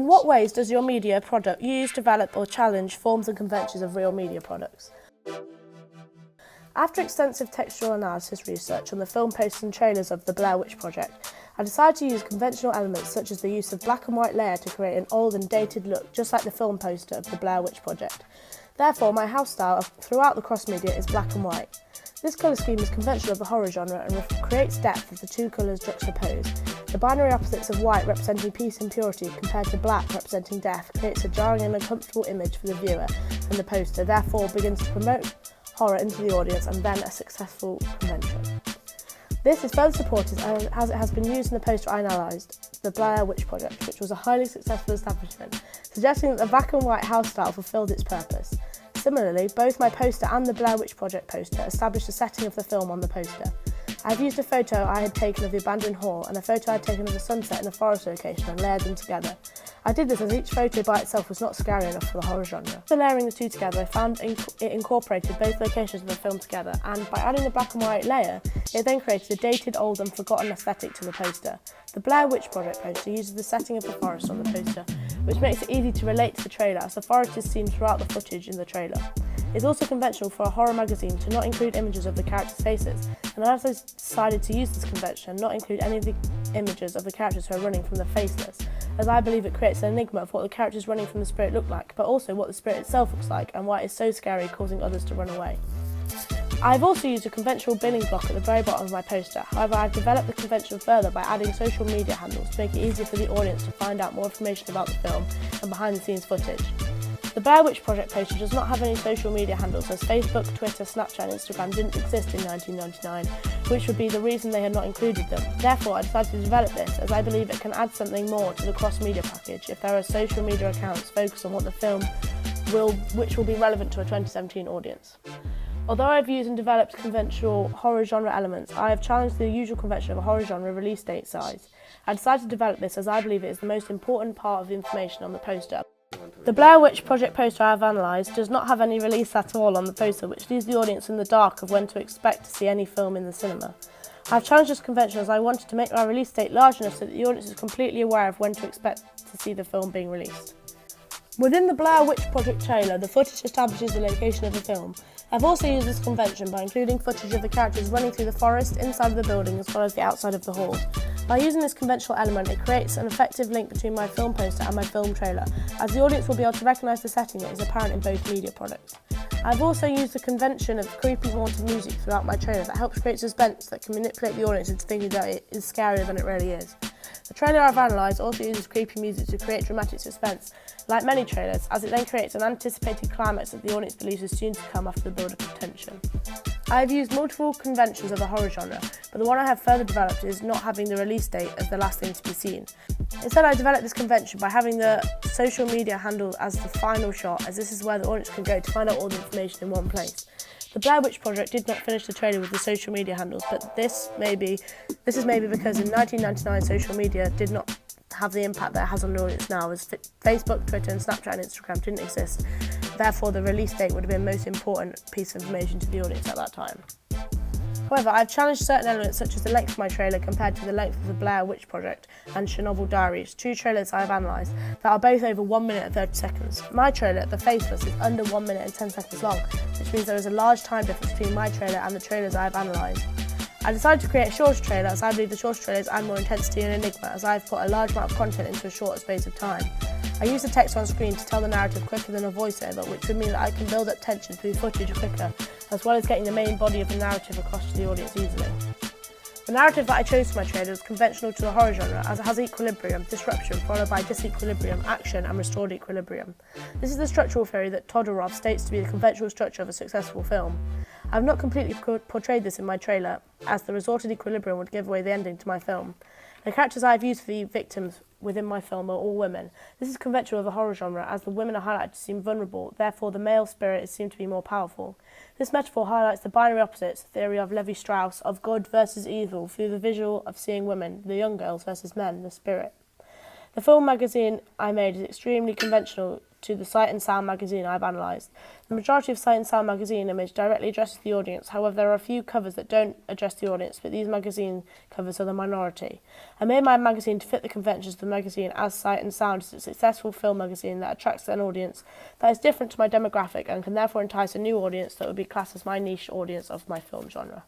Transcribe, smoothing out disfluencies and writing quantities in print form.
In what ways does your media product use, develop or challenge forms and conventions of real media products? After extensive textual analysis research on the film posters and trailers of the Blair Witch Project, I decided to use conventional elements such as the use of black and white layer to create an old and dated look, just like the film poster of the Blair Witch Project. Therefore, my house style throughout the cross media is black and white. This colour scheme is conventional of the horror genre and creates depth of the two colours juxtaposed. The binary opposites of white representing peace and purity compared to black representing death creates a jarring and uncomfortable image for the viewer, and the poster therefore begins to promote horror into the audience and then a successful convention. This is further supported as it has been used in the poster I analysed, the Blair Witch Project, which was a highly successful establishment, suggesting that the black and white house style fulfilled its purpose. Similarly, both my poster and the Blair Witch Project poster established the setting of the film on the poster. I have used a photo I had taken of the abandoned hall and a photo I had taken of a sunset in a forest location and layered them together. I did this as each photo by itself was not scary enough for the horror genre. After layering the two together, I found it incorporated both locations of the film together, and by adding the black and white layer, it then created a dated, old and forgotten aesthetic to the poster. The Blair Witch Project poster uses the setting of the forest on the poster, which makes it easy to relate to the trailer as the forest is seen throughout the footage in the trailer. It's also conventional for a horror magazine to not include images of the characters' faces, and I also decided to use this convention and not include any of the images of the characters who are running from the faceless, as I believe it creates an enigma of what the characters running from the spirit look like, but also what the spirit itself looks like and why it is so scary, causing others to run away. I've also used a conventional billing block at the very bottom of my poster. However, I've developed the convention further by adding social media handles to make it easier for the audience to find out more information about the film and behind the scenes footage. The Blair Witch Project poster does not have any social media handles, as Facebook, Twitter, Snapchat and Instagram didn't exist in 1999, which would be the reason they had not included them. Therefore, I decided to develop this, as I believe it can add something more to the cross-media package if there are social media accounts focused on what the film which will be relevant to a 2017 audience. Although I have used and developed conventional horror genre elements, I have challenged the usual convention of a horror genre release date size. I decided to develop this as I believe it is the most important part of the information on the poster. The Blair Witch Project poster I have analysed does not have any release at all on the poster, which leaves the audience in the dark of when to expect to see any film in the cinema. I have challenged this convention as I wanted to make my release date large enough so that the audience is completely aware of when to expect to see the film being released. Within the Blair Witch Project trailer, the footage establishes the location of the film. I've also used this convention by including footage of the characters running through the forest, inside of the building, as well as the outside of the hall. By using this conventional element, it creates an effective link between my film poster and my film trailer, as the audience will be able to recognise the setting that is apparent in both media products. I've also used the convention of creepy haunted music throughout my trailer that helps create suspense that can manipulate the audience into thinking that it is scarier than it really is. The trailer I've analysed also uses creepy music to create dramatic suspense, like many trailers, as it then creates an anticipated climax that the audience believes is soon to come after the build-up of tension. I have used multiple conventions of the horror genre, but the one I have further developed is not having the release date as the last thing to be seen. Instead, I developed this convention by having the social media handle as the final shot, as this is where the audience can go to find out all the information in one place. The Blair Witch Project did not finish the trailer with the social media handles, but this is maybe because in 1999 social media did not have the impact that it has on the audience now, as Facebook, Twitter and Snapchat and Instagram didn't exist. Therefore, the release date would have been the most important piece of information to the audience at that time. However, I've challenged certain elements such as the length of my trailer compared to the length of the Blair Witch Project and Chernobyl Diaries, two trailers I have analysed that are both over 1 minute and 30 seconds. My trailer, The Faceless, is under 1 minute and 10 seconds long, which means there is a large time difference between my trailer and the trailers I have analysed. I decided to create a shorter trailer as I believe the shorter trailers add more intensity and enigma, as I have put a large amount of content into a shorter space of time. I use the text on screen to tell the narrative quicker than a voiceover, which would mean that I can build up tension through footage quicker, as well as getting the main body of the narrative across to the audience easily. The narrative that I chose for my trailer is conventional to the horror genre, as it has equilibrium, disruption, followed by disequilibrium, action and restored equilibrium. This is the structural theory that Todorov states to be the conventional structure of a successful film. I have not completely portrayed this in my trailer, as the resorted equilibrium would give away the ending to my film. The characters I have used for the victims within my film are all women. This is conventional of the horror genre, as the women are highlighted to seem vulnerable, therefore the male spirit is seen to be more powerful. This metaphor highlights the binary opposites theory of Levi-Strauss of good versus evil through the visual of seeing women, the young girls versus men, the spirit. The film magazine I made is extremely conventional to the Sight and Sound magazine I've analysed. The majority of Sight and Sound magazine image directly addresses the audience, however there are a few covers that don't address the audience, but these magazine covers are the minority. I made my magazine to fit the conventions of the magazine, as Sight and Sound is a successful film magazine that attracts an audience that is different to my demographic and can therefore entice a new audience that would be classed as my niche audience of my film genre.